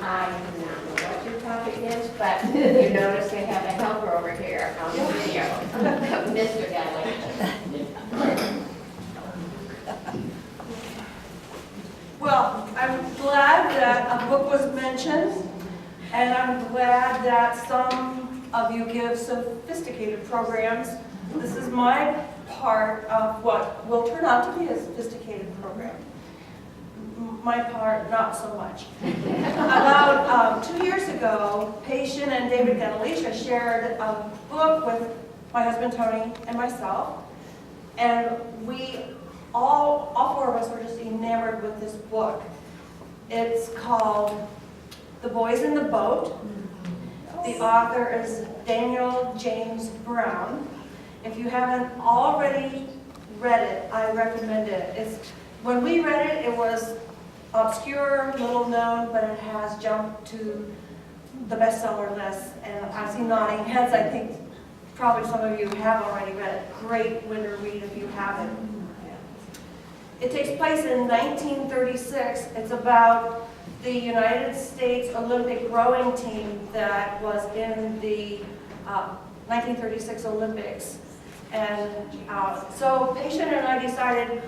I do not know what your topic is, but you notice they have a helper over here on the video, Mr. Gelling. Well, I'm glad that a book was mentioned, and I'm glad that some of you give sophisticated programs. This is my part of what will turn out to be a sophisticated program. My part, not so much. About 2 years ago, Patient and David Ganalicia shared a book with my husband Tony and myself, and we all four of us were just enamored with this book. It's called The Boys in the Boat. The author is Daniel James Brown. If you haven't already read it, I recommend it. When we read it, it was obscure, little known, but it has jumped to the bestseller list. And I see nodding heads. I think probably some of you have already read it. Great winter read if you haven't. It takes place in 1936. It's about the United States Olympic rowing team that was in the 1936 Olympics. And so Patient and I decided,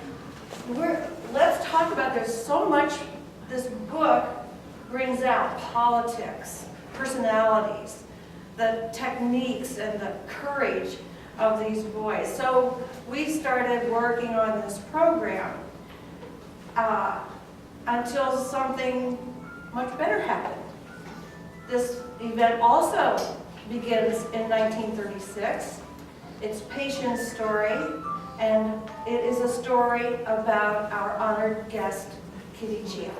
let's talk about this. So much this book brings out politics, personalities, the techniques, and the courage of these boys. So we started working on this program until something much better happened. This event also begins in 1936. It's Patient's story, and it is a story about our honored guest, Kitty Chia.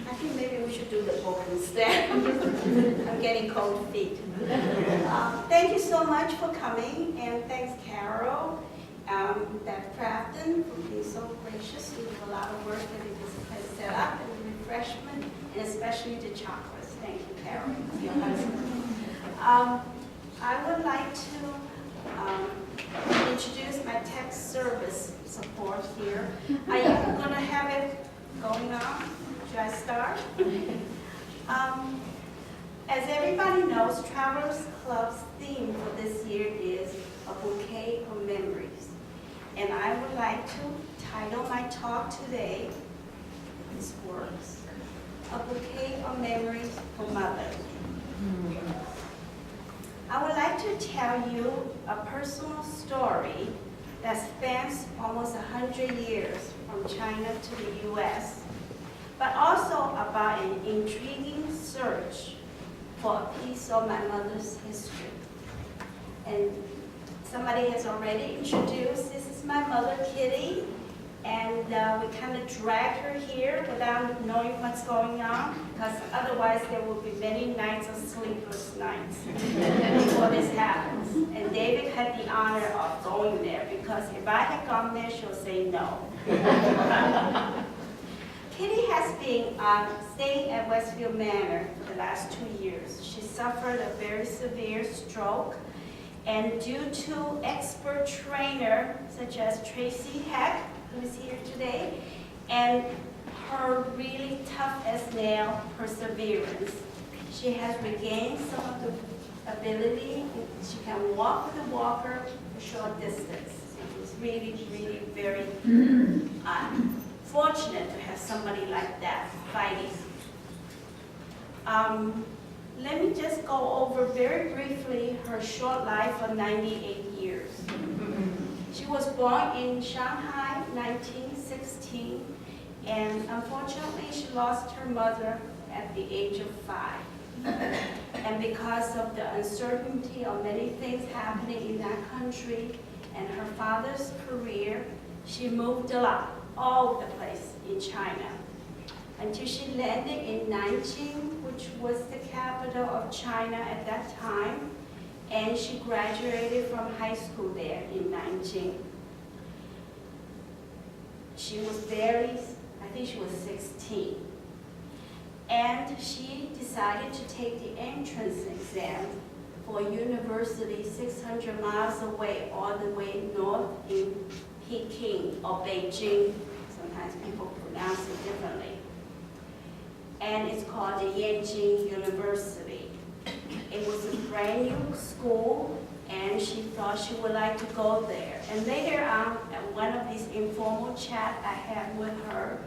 I think maybe we should do the book instead. I'm getting cold feet. Thank you so much for coming, and thanks Carol, that Crafton for being so gracious. You do a lot of work that it has set up, and the refreshment, and especially the chocolates. Thank you, Carol, your husband. I would like to introduce my tech service support here. Are you going to have it going on? Should I start? As everybody knows, Travelers Club's theme for this year is a bouquet of memories. And I would like to title my talk today, this works, A Bouquet of Memories for Mother. I would like to tell you a personal story that spans almost 100 years from China to the US, but also about an intriguing search for a piece of my mother's history. And somebody has already introduced, this is my mother, Kitty, and we kind of dragged her here without knowing what's going on, because otherwise there will be many nights of sleepless nights before this happens. And David had the honor of going there, because if I had gone there, she'll say no. Kitty has been staying at Westfield Manor for the last 2 years. She suffered a very severe stroke, and due to expert trainer such as Tracy Heck, who is here today, and her really tough as nail perseverance, she has regained some of the ability. She can walk with a walker a short distance. It's really, really very fortunate to have somebody like that fighting. Let me just go over very briefly her short life of 98 years. She was born in Shanghai, 1916, and unfortunately she lost her mother at the age of 5. And because of the uncertainty of many things happening in that country and her father's career, she moved a lot, all over the place in China, until she landed in Nanjing, which was the capital of China at that time, and she graduated from high school there in Nanjing. She was I think she was 16, and she decided to take the entrance exam for a university 600 miles away, all the way north in Peking or Beijing. Sometimes people pronounce and it's called the Yanjing University. It was a brand new school, and she thought she would like to go there. And later on, at one of these informal chats I had with her,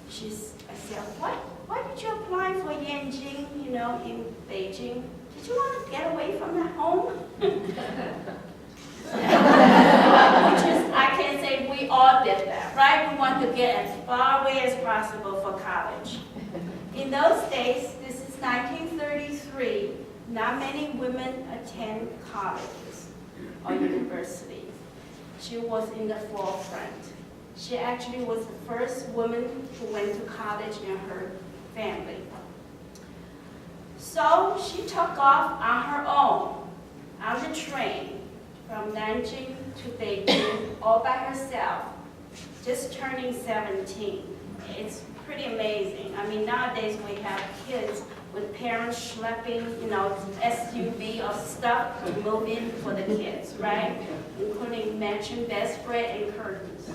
I said, why did you apply for Yanjing, in Beijing? Did you want to get away from the home? Which is, I can say we all did that, right? We want to get as far away as possible for college. In those days, this is 1933, not many women attend colleges or universities. She was in the forefront. She actually was the first woman who went to college in her family. So she took off on her own, on the train, from Nanjing to Beijing, all by herself, just turning 17. It's pretty amazing. I mean, nowadays we have kids with parents schlepping, SUV of stuff to move in for the kids, right? Including matching bedspread and curtains.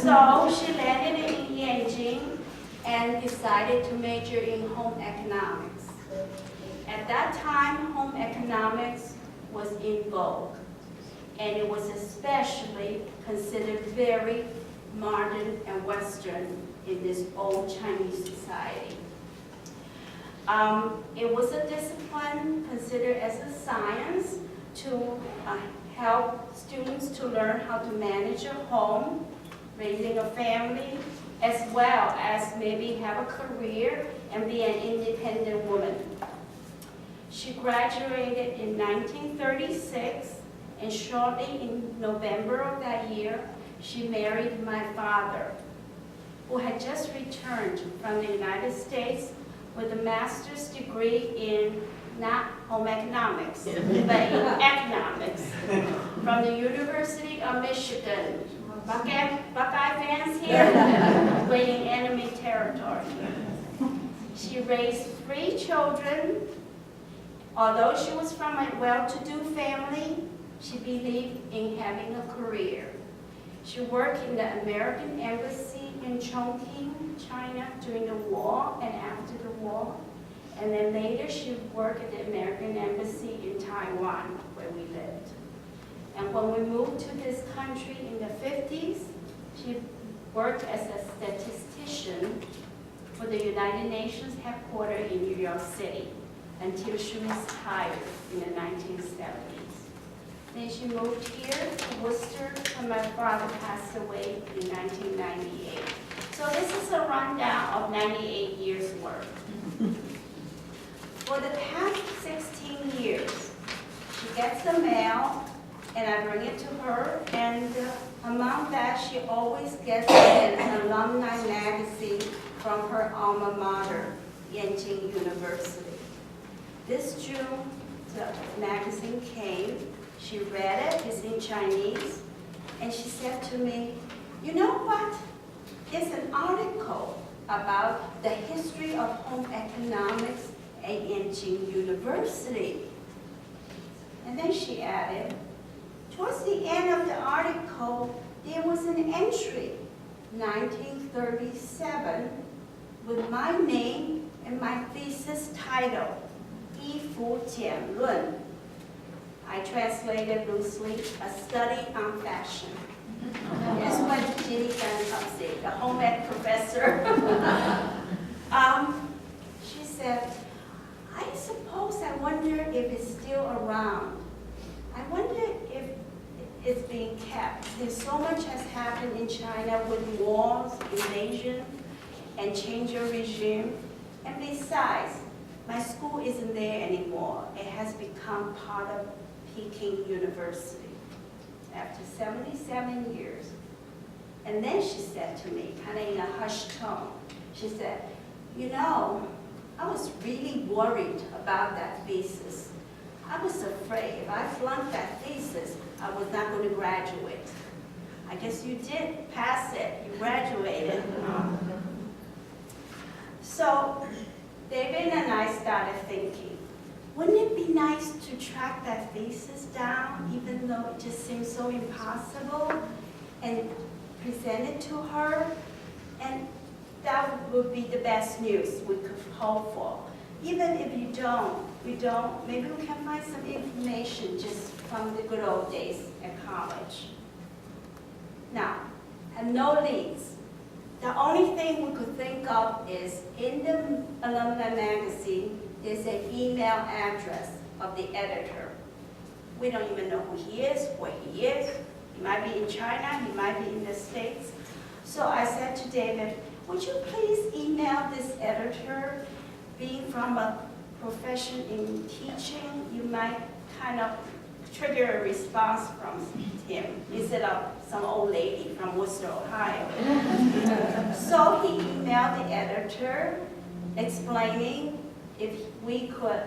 So she landed in Yanjing and decided to major in home economics. At that time, home economics was in vogue, and it was especially considered very modern and Western in this old Chinese society. It was a discipline considered as a science to help students to learn how to manage a home, raising a family, as well as maybe have a career and be an independent woman. She graduated in 1936, and shortly in November of that year, she married my father, who had just returned from the United States with a master's degree in not home economics, but in economics from the University of Michigan. Buckeye fans here? Waiting enemy territory. She raised 3 children. Although she was from a well-to-do family, she believed in having a career. She worked in the American Embassy in Chongqing, China during the war and after the war. And then later she worked at the American Embassy in Taiwan, where we lived. And when we moved to this country in the 50s, she worked as a statistician for the United Nations headquarters in New York City until she retired in the 1970s. Then she moved here to Worcester when my father passed away in 1998. So this is a rundown of 98 years' work. For the past 16 years, she gets the mail, and I bring it to her, and among that, she always gets an alumni magazine from her alma mater, Yanjing University. This June, the magazine came. She read it, it's in Chinese, and she said to me, you know what? There's an article about the history of home economics at Yanjing University. And then she added, towards the end of the article, there was an entry, 1937, with my name and my thesis title, 依附简论. I translated loosely, a study on fashion. This is what Ginny Gunn, the home ec professor. She said, I wonder if it's still around. I wonder if it's being kept. There's so much has happened in China with wars, invasion, and change of regime. And besides, my school isn't there anymore. It has become part of Peking University after 77 years. And then she said to me, kind of in a hushed tone, she said, you know, I was really worried about that thesis. I was afraid if I flunked that thesis, I was not going to graduate. I guess you did pass it, you graduated. So David and I started thinking, wouldn't it be nice to track that thesis down, even though it just seems so impossible, and present it to her? And that would be the best news we could hope for. Even if we don't, maybe we can find some information just from the good old days at college. Now, and no leads. The only thing we could think of is in the alumni magazine, there's an email address of the editor. We don't even know who he is, where he is. He might be in China, he might be in the States. So I said to David, would you please email this editor? Being from a profession in teaching, you might kind of trigger a response from him instead of some old lady from Worcester, Ohio. So he emailed the editor explaining if we could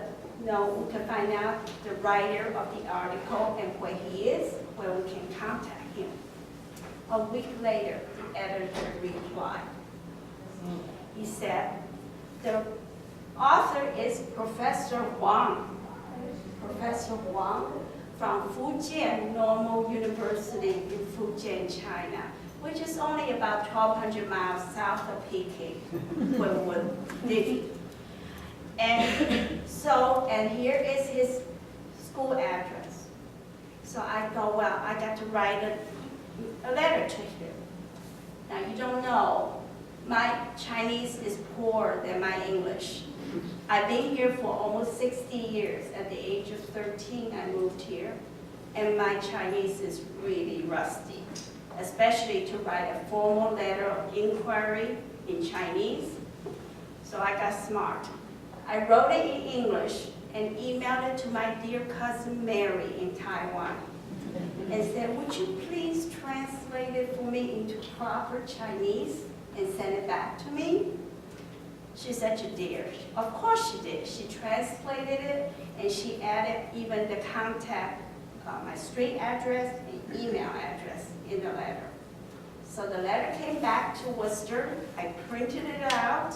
find out the writer of the article and where he is, where we can contact him. A week later, the editor replied. He said, the author is Professor Wang. Professor Wang from Fujian Normal University in Fujian, China, which is only about 1,200 miles south of Peking, where we're living. And here is his school address. So I thought, well, I got to write a letter to him. Now you don't know, my Chinese is poorer than my English. I've been here for almost 60 years. At the age of 13, I moved here, and my Chinese is really rusty, especially to write a formal letter of inquiry in Chinese. So I got smart. I wrote it in English and emailed it to my dear cousin Mary in Taiwan and said, would you please translate it for me into proper Chinese and send it back to me? She's such a dear. Of course she did. She translated it and she added even the contact, my street address and email address in the letter. So the letter came back to Worcester. I printed it out,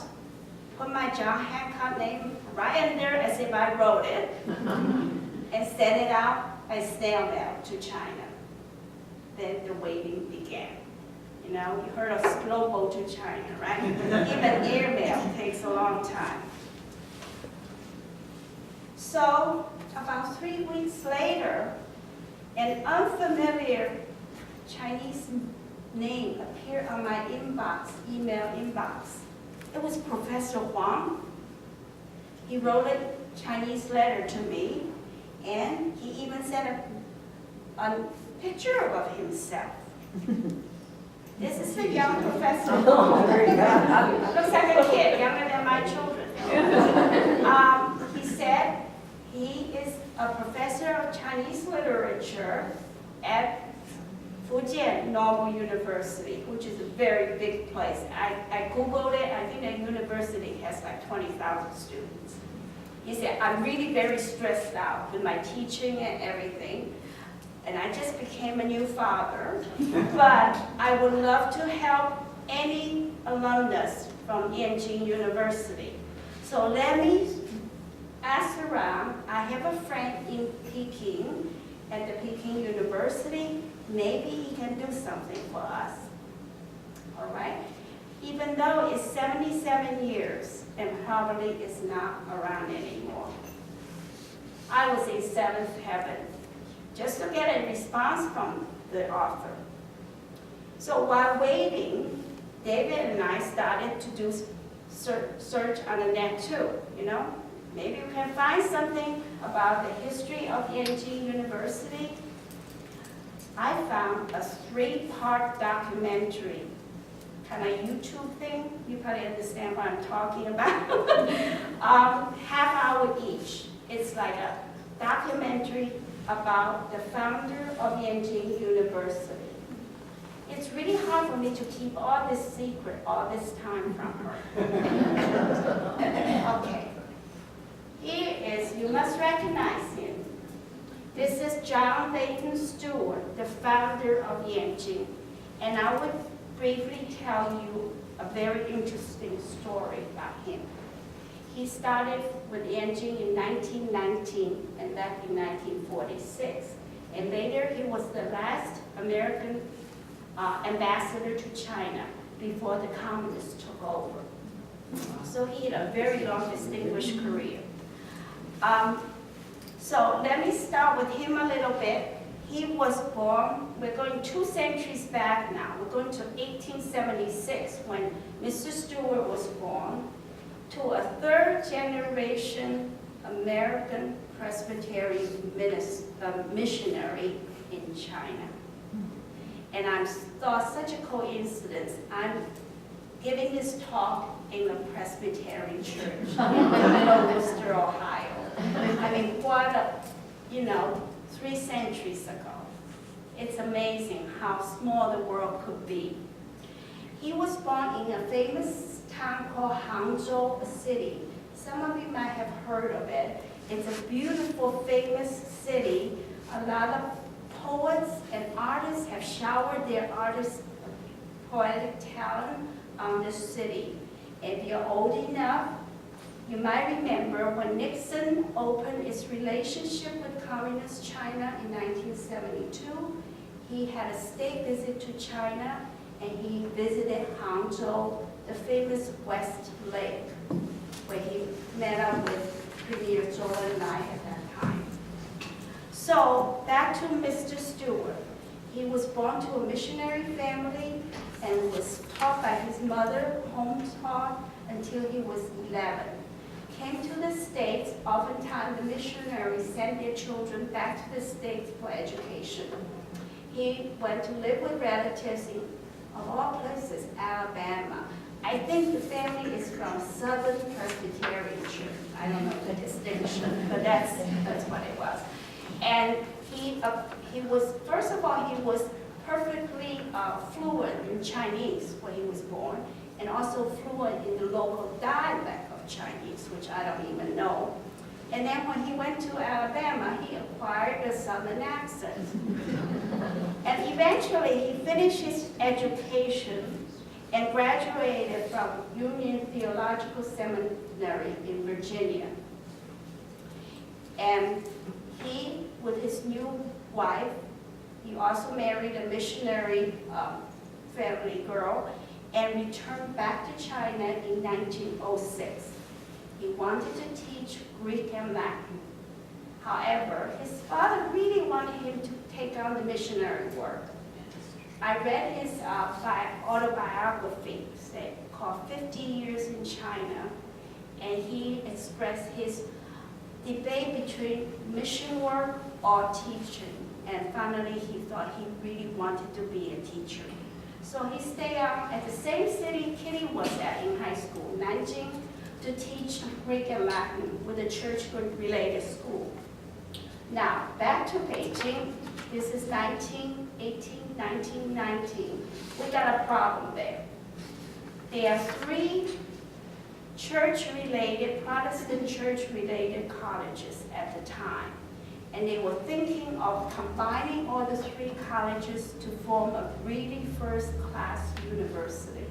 put my John Hancock name right in there as if I wrote it, and sent it out by snail mail to China. Then the waiting began. You know, you heard of slow boat to China, right? Even airmail takes a long time. So about 3 weeks later, an unfamiliar Chinese name appeared on my inbox, email inbox. It was Professor Huang. He wrote a Chinese letter to me, and he even sent a picture of himself. This is the young Professor Huang. Looks like a kid, younger than my children. He said he is a professor of Chinese literature at Fujian Normal University, which is a very big place. I Googled it. I think that university has like 20,000 students. He said, I'm really very stressed out with my teaching and everything. And I just became a new father. But I would love to help any alumnus from Yanjing University. So let me ask around. I have a friend in Peking, at the Peking University. Maybe he can do something for us. All right? Even though it's 77 years and probably is not around anymore. I was in seventh heaven just to get a response from the author. So while waiting, David and I started to do search on the net too, you know? Maybe we can find something about the history of Yanjing University. I found a 3-part documentary, kind of YouTube thing. You probably understand what I'm talking about. Half hour each. It's like a documentary about the founder of Yanjing University. It's really hard for me to keep all this secret all this time from her. Okay. Here is, you must recognize him. This is John Layton Stewart, the founder of Yanjing. And I would briefly tell you a very interesting story about him. He started with Yanjing in 1919 and left in 1946. And later he was the last American ambassador to China before the communists took over. So he had a very long, distinguished career. So let me start with him a little bit. He was born, we're going 2 centuries back now. We're going to 1876 when Mr. Stewart was born, to a 3rd generation American Presbyterian missionary in China. And I thought such a coincidence. I'm giving this talk in the Presbyterian Church in Worcester, Ohio. I mean, what a, 3 centuries ago. It's amazing how small the world could be. He was born in a famous town called Hangzhou, a city. Some of you might have heard of it. It's a beautiful, famous city. A lot of poets and artists have showered their poetic talent on this city. If you're old enough, you might remember when Nixon opened his relationship with Communist China in 1972, he had a state visit to China and he visited Hangzhou, the famous West Lake, where he met up with Premier Zhou and I at that time. So back to Mr. Stewart. He was born to a missionary family and was taught by his mother, home taught, until he was 11. Came to the States, oftentimes the missionaries sent their children back to the States for education. He went to live with relatives in, of all places, Alabama. I think the family is from Southern Presbyterian Church. I don't know the distinction, but that's what it was. And he was, first of all, he was perfectly fluent in Chinese when he was born, and also fluent in the local dialect of Chinese, which I don't even know. And then when he went to Alabama, he acquired a Southern accent. And eventually, he finished his education and graduated from Union Theological Seminary in Virginia. And he, with his new wife, he also married a missionary family girl and returned back to China in 1906. He wanted to teach Greek and Latin. However, his father really wanted him to take on the missionary work. I read his autobiography called 50 Years in China, and he expressed his debate between mission work or teaching. And finally, he thought he really wanted to be a teacher. So he stayed out at the same city Kitty was at in high school, Nanjing, to teach Greek and Latin with a church-related school. Now, back to Beijing. This is 1918, 1919. We got a problem there. There are 3 church-related, Protestant church-related colleges at the time. And they were thinking of combining all the 3 colleges to form a really first-class university.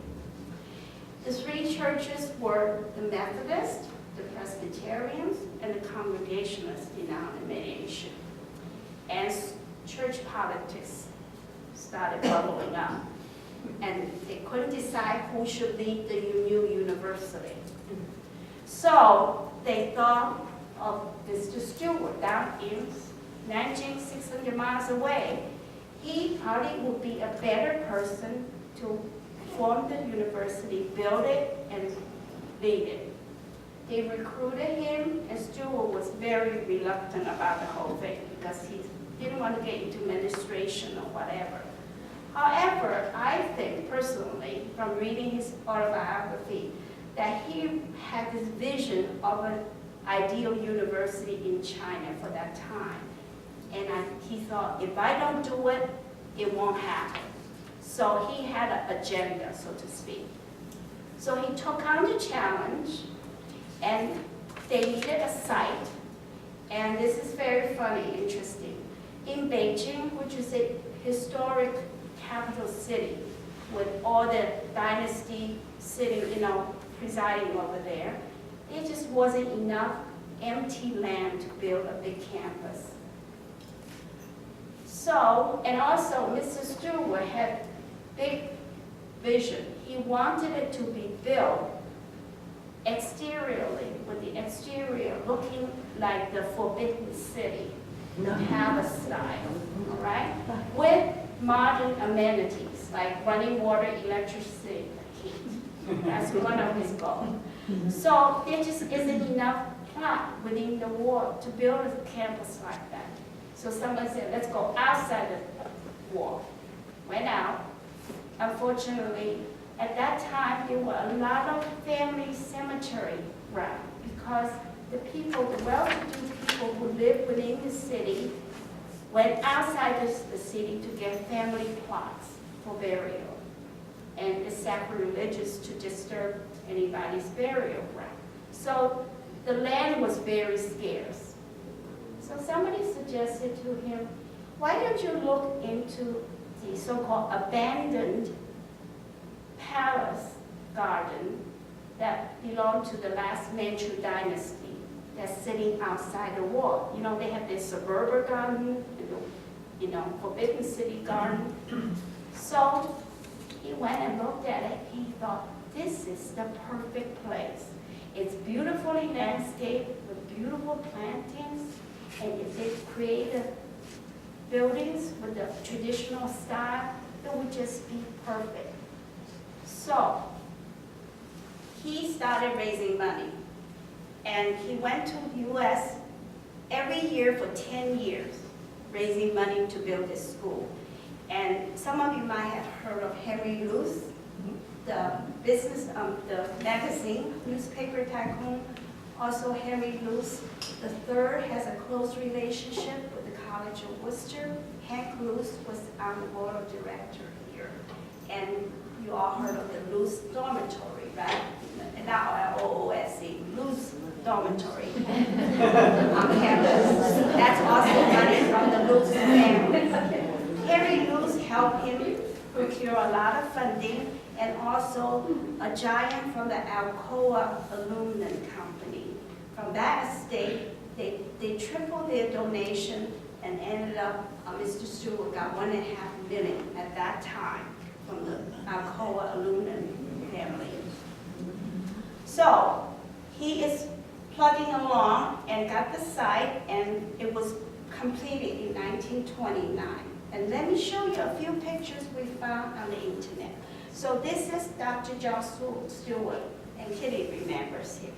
The 3 churches were the Methodist, the Presbyterians, and the Congregationalist denomination. And church politics started bubbling up. And they couldn't decide who should lead the new university. So they thought of Mr. Stewart down in Nanjing, 600 miles away. He probably would be a better person to form the university, build it, and lead it. They recruited him, and Stewart was very reluctant about the whole thing because he didn't want to get into administration or whatever. However, I think personally, from reading his autobiography, that he had this vision of an ideal university in China for that time. And he thought, if I don't do it, it won't happen. So he had an agenda, so to speak. So he took on the challenge, and they needed a site. And this is very funny, interesting. In Beijing, which is a historic capital city, with all the dynasty sitting, presiding over there, there just wasn't enough empty land to build a big campus. So, and also Mr. Stewart had big vision. He wanted it to be built exteriorly, with the exterior looking like the Forbidden City, palace style, all right? With modern amenities like running water, electricity, heat. That's one of his goals. So there just isn't enough plot within the wall to build a campus like that. So someone said, let's go outside the wall. Went out. Unfortunately, at that time, there were a lot of family cemetery around because the people, the well-to-do people who lived within the city went outside the city to get family plots for burial. And it's sacrilegious to disturb anybody's burial ground. So the land was very scarce. So somebody suggested to him, why don't you look into the so-called abandoned palace garden that belonged to the last Manchu dynasty that's sitting outside the wall. You know, they have this suburban garden, you know, Forbidden City garden. So he went and looked at it. He thought, this is the perfect place. It's beautifully landscaped with beautiful plantings, and if they created buildings with the traditional style, it would just be perfect. So he started raising money, and he went to the U.S. every year for 10 years, raising money to build this school. And some of you might have heard of Henry Luce, the magazine, newspaper tycoon. Also, Henry Luce III has a close relationship with the College of Worcester. Hank Luce was on the board of directors here. And you all heard of the Luce Dormitory, right? Not L-O-O-S-E, Luce Dormitory on campus. That's also money from the Luce family. Henry Luce helped him procure a lot of funding, and also a giant from the Alcoa Aluminum Company. From that estate, they tripled their donation and ended up, Mr. Stewart got $1.5 million at that time from the Alcoa Aluminum family. So he is plugging along and got the site, and it was completed in 1929. And let me show you a few pictures we found on the internet. So this is Dr. John Stewart, and Kitty remembers him.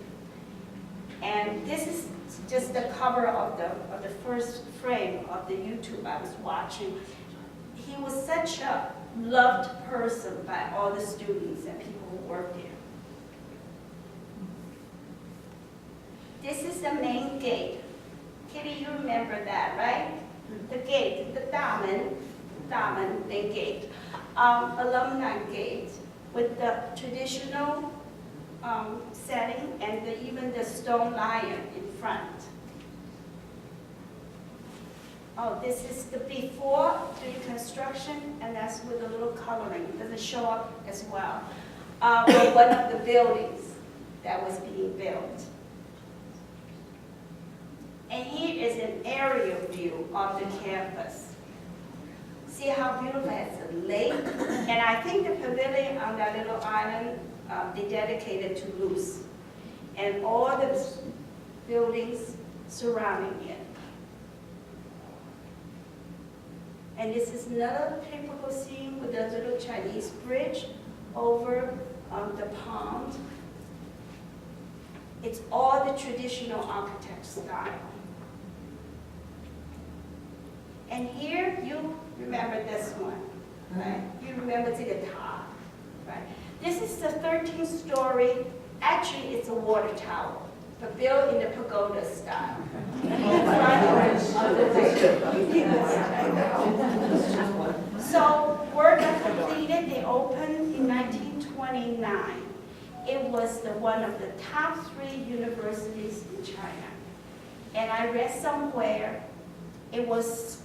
And this is just the cover of the first frame of the YouTube I was watching. He was such a loved person by all the students and people who worked there. This is the main gate. Kitty, you remember that, right? The gate, the Damen main gate, alumni gate with the traditional setting and even the stone lion in front. Oh, this is the before the reconstruction, and that's with a little coloring. It doesn't show up as well. One of the buildings that was being built. And here is an aerial view of the campus. See how beautiful it's a lake? And I think the pavilion on that little island, they dedicated to Luce. And all the buildings surrounding it. And this is another typical scene with the little Chinese bridge over the pond. It's all the traditional architect style. And here, you remember this one, right? You remember to the top, right? This is the 13th story. Actually, it's a water tower, but built in the pagoda style. So, work completed. They opened in 1929. It was one of the top 3 universities in China. And I read somewhere it was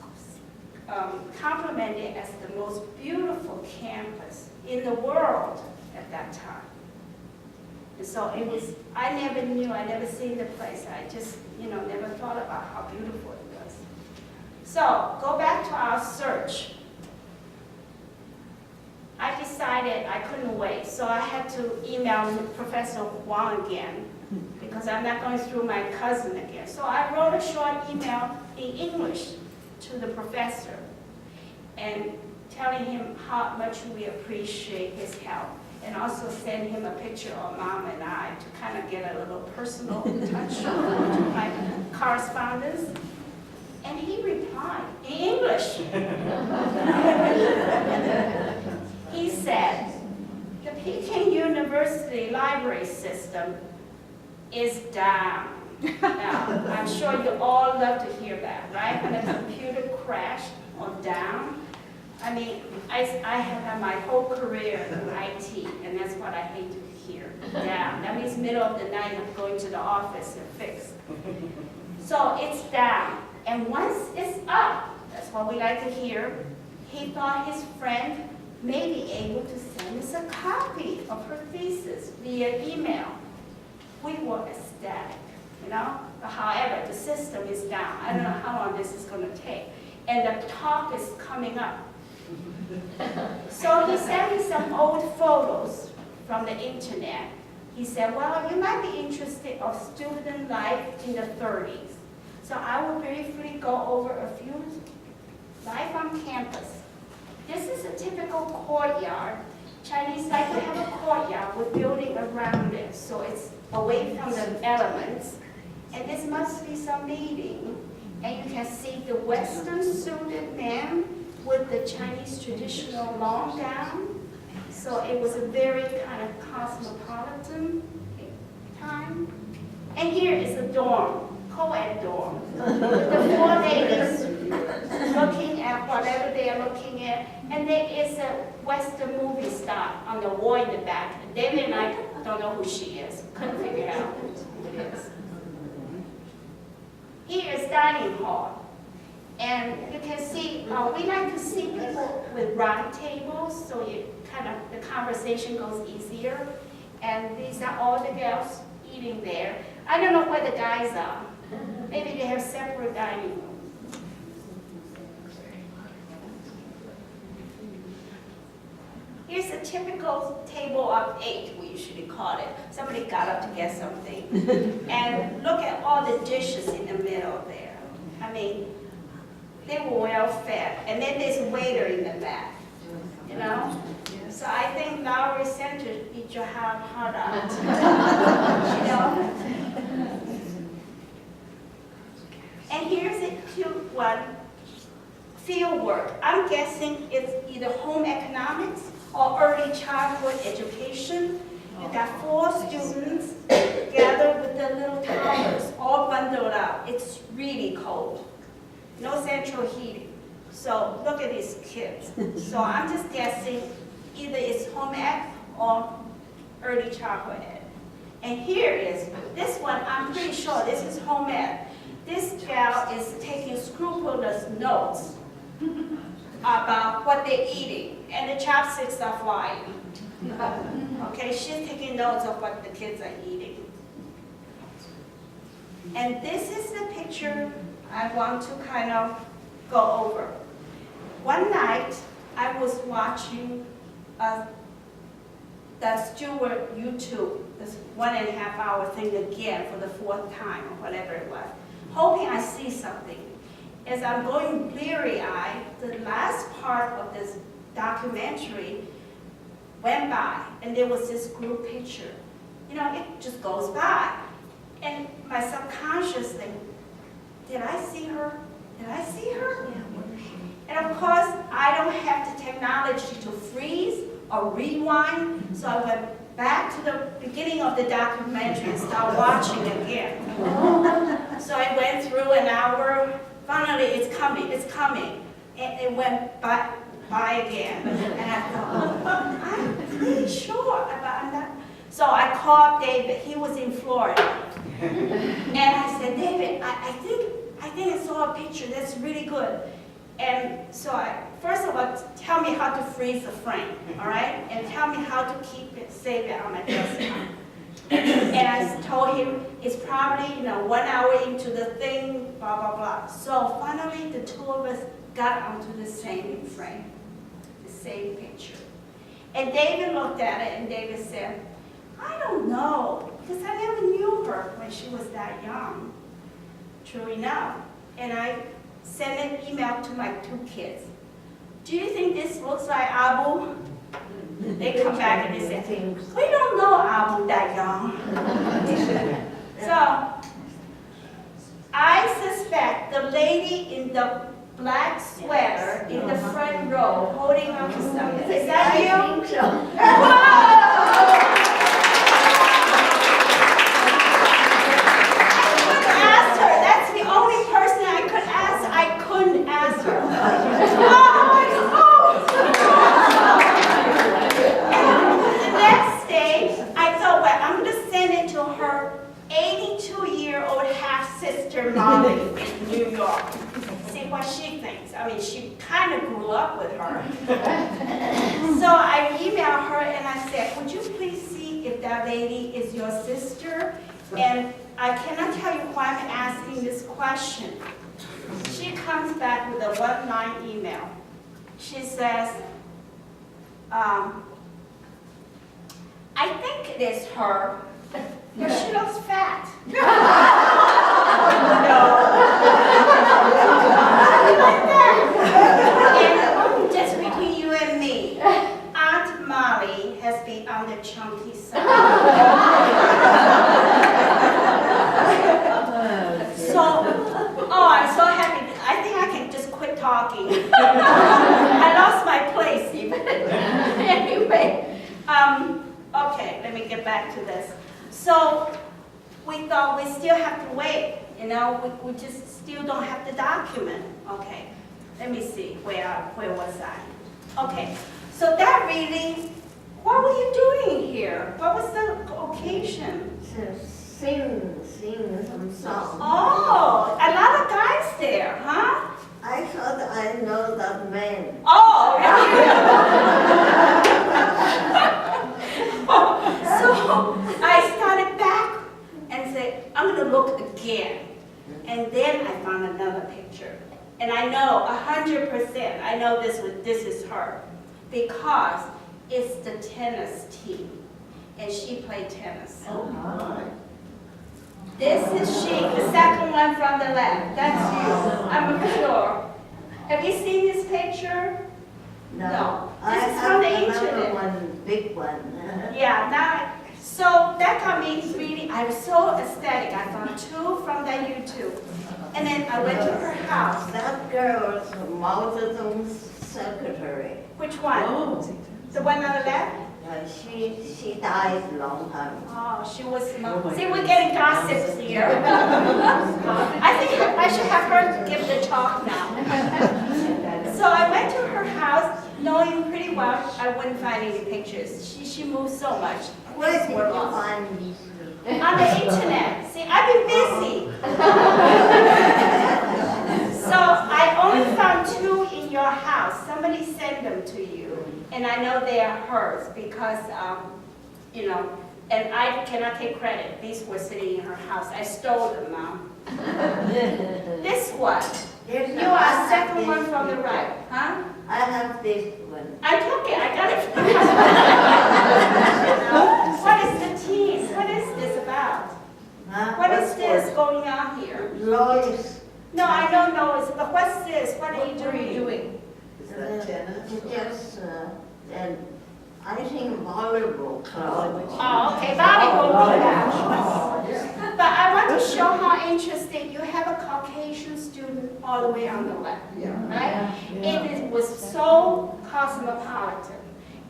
complimented as the most beautiful campus in the world at that time. And so it was, I never knew, I never seen the place. I just, never thought about how beautiful it was. So, go back to our search. I decided I couldn't wait, so I had to email Professor Wang again, because I'm not going through my cousin again. So I wrote a short email in English to the professor, and telling him how much we appreciate his help, and also send him a picture of Mom and I to kind of get a little personal touch to my correspondence. And he replied in English. He said, the Peking University library system is down. Now, I'm sure you all love to hear that, right? When a computer crashed or down. I mean, I have had my whole career in IT, and that's what I hate to hear. Down. That means middle of the night, I'm going to the office and fix. So it's down. And once it's up, that's what we like to hear, he thought his friend may be able to send us a copy of her thesis via email. We were ecstatic, you know? However, the system is down. I don't know how long this is going to take. And the talk is coming up. So he sent me some old photos from the internet. He said, well, you might be interested of student life in the 30s. So I will briefly go over a few life on campus. This is a typical courtyard. Chinese like to have a courtyard with building around it, so it's away from the elements. And this must be some meeting. And you can see the Western suited man with the Chinese traditional long gown. So it was a very kind of cosmopolitan time. And here is a dorm, co-ed dorm. The 4 ladies looking at whatever they are looking at. And there is a Western movie star on the wall in the back. David and I don't know who she is. Couldn't figure out who it is. Here is dining hall. And you can see, we like to see people with round tables, so you kind of, the conversation goes easier. And these are all the girls eating there. I don't know where the guys are. Maybe they have separate dining rooms. Here's a typical table of 8, we usually call it. Somebody got up to get something. And look at all the dishes in the middle there. I mean, they were well fed. And then there's a waiter in the back, you know? So I think Lowry Center eat your heart out, you know? And here's a cute one, field work. I'm guessing it's either home economics or early childhood education. You got 4 students gathered with their little toddlers, all bundled up. It's really cold. No central heating. So look at these kids. So I'm just guessing either it's home ec or early childhood ed. And here is, this one, I'm pretty sure this is home ed. This gal is taking scrupulous notes about what they're eating, and the chopsticks are flying. Okay, she's taking notes of what the kids are eating. And this is the picture I want to kind of go over. One night, I was watching that Stewart YouTube, this 1.5 hour thing again for the 4th time or whatever it was, hoping I see something. As I'm going bleary-eyed, the last part of this documentary went by, and there was this group picture. You know, it just goes by. And my subconscious thing, did I see her? Did I see her? And of course, I don't have the technology to freeze or rewind, so I went back to the beginning of the documentary and started watching again. So I went through an hour. Finally, it's coming. And it went by again. And I thought, I'm pretty sure about that. So I called David. He was in Florida. And I said, David, I think I saw a picture that's really good. And so first of all, tell me how to freeze the frame, all right? And tell me how to keep it, save it on my desktop. And I told him it's probably 1 hour into the thing, blah, blah, blah. So finally, the 2 of us got onto the same frame, the same picture. And David looked at it and David said, I don't know, because I never knew her when she was that young. True enough. And I sent an email to my 2 kids. Do you think this looks like Abu? They come back and they say, we don't know Abu that young. So, I suspect the lady in the black sweater in the front row holding on to something. Is that you? I think so. Ask her. That's the only person I could ask. I couldn't ask her. The next day, I thought, well, I'm going to send it to her 82-year-old half-sister Molly in New York. See what she thinks. I mean, she kind of grew up with her. So I emailed her and I said, would you please see if that lady is your sister? And I cannot tell you why I'm asking this question. She comes back with a one-line email. She says, I think it is her, but she looks fat. And just between you and me, Aunt Molly has been on the chunky side. So, I'm so happy. I think I can just quit talking. I lost my place even. Anyway, okay, let me get back to this. So, we thought we still have to wait. You know, we just still don't have the document. Okay, let me see, where was I? Okay, so that really, what were you doing here? What was the occasion? Sing some song. Oh, a lot of guys there, huh? I thought I know that man. Oh, so I started back and said, I'm going to look again. And then I found another picture. And I know 100%, I know this is her. Because it's the tennis team. And she played tennis. Oh my. This is she, the second one from the left. That's you, I'm sure. Have you seen this picture? No. I This is have from the another internet. one, big one. Yeah, now, so that got me really, I was so ecstatic. I found 2 from that YouTube. And then I went to her house. That girl was Mao Zedong's secretary. Which one? The one on the left? She died a long time. Oh, she was, see, we're getting gossips here. I think I should have her give the talk now. So I went to her house, knowing pretty well I wouldn't find any pictures. She moved so much. Where Things did were you lost. find these? On the internet. See, I've been busy. So I only found 2 in your house. Somebody sent them to you. And I know they are hers because, you know, and I cannot take credit. These were sitting in her house. I stole them now. This one. You are second one from the right, huh? I have this one. I took it. I got it. What is the tease? What is this about? Huh? What is this going on here? Lois. No, I don't know. But what's this? What are you doing? Is that tennis? Just, and I think volleyball club. Oh, okay. Volleyball. But I want to show how interesting. You have a Caucasian student all the way on the left, right? It was so cosmopolitan.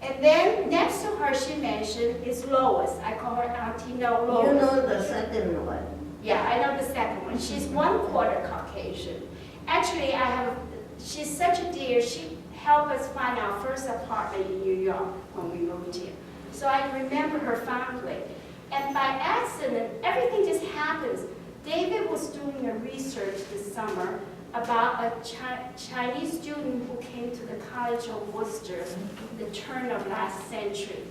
And then next to her, she mentioned is Lois. I call her Auntie No Lois. You know the second one. Yeah, I know the second one. She's 1/4 Caucasian. Actually, she's such a dear. She helped us find our first apartment in New York when we moved here. So I remember her fondly. And by accident, everything just happens. David was doing a research this summer about a Chinese student who came to the College of Worcester in the turn of last century.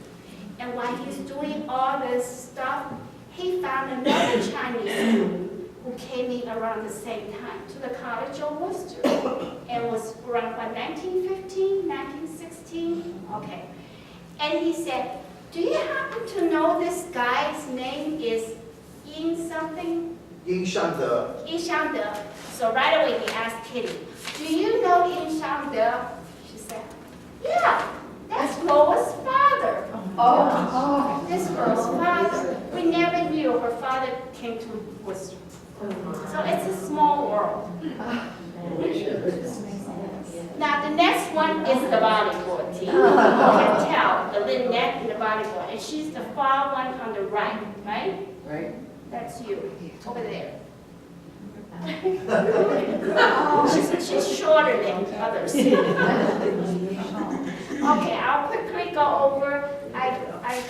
And while he's doing all this stuff, he found another Chinese student who came in around the same time to the College of Worcester and was around by 1915, 1916, okay. And he said, do you happen to know this guy's name is Yin something? Yin Shangde. Yin Shangde. So right away he asked Kitty, do you know Yin Shangde? She said, yeah, that's Loa's father. Oh. This girl's father. We never knew her father came to Worcester. So it's a small world. Now the next one is the volleyball team. You can tell the Lynette and the volleyball. And she's the far one on the right, right? Right. That's you, over there. she's shorter than others. Okay, I'll quickly go over. I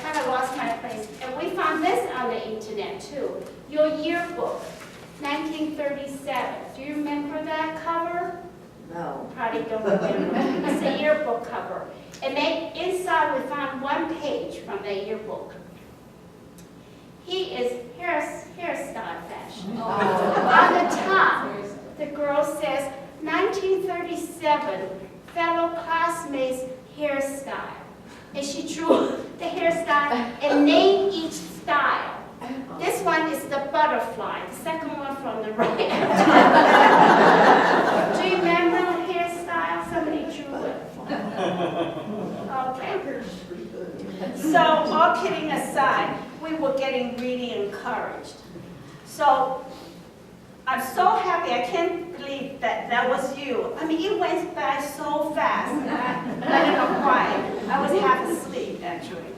kind of lost my place. And we found this on the internet too. Your yearbook, 1937. Do you remember that cover? No. Probably don't remember. It's a yearbook cover. And then inside we found one page from the yearbook. He is hairstyle fashion. Oh. On the top, the girl says, 1937, fellow classmates hairstyle. And she drew the hairstyle and named each style. This one is the butterfly, the second one from the right. Do you remember the hairstyle? Somebody drew it. Okay. So, all kidding aside, we were getting really encouraged. So, I'm so happy. I can't believe that was you. I mean, it went by so fast. I don't know why. I was half asleep, actually.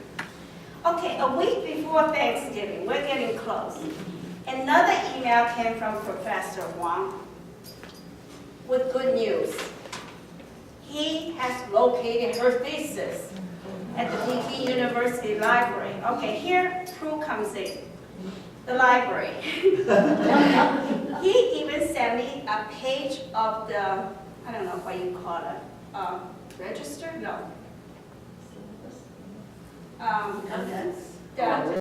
Okay, a week before Thanksgiving, we're getting close. Another email came from Professor Wang with good news. He has located her thesis at the Peking University Library. Okay, here Prue comes in, the library. He even sent me a page of the, I don't know what you call it, register? No.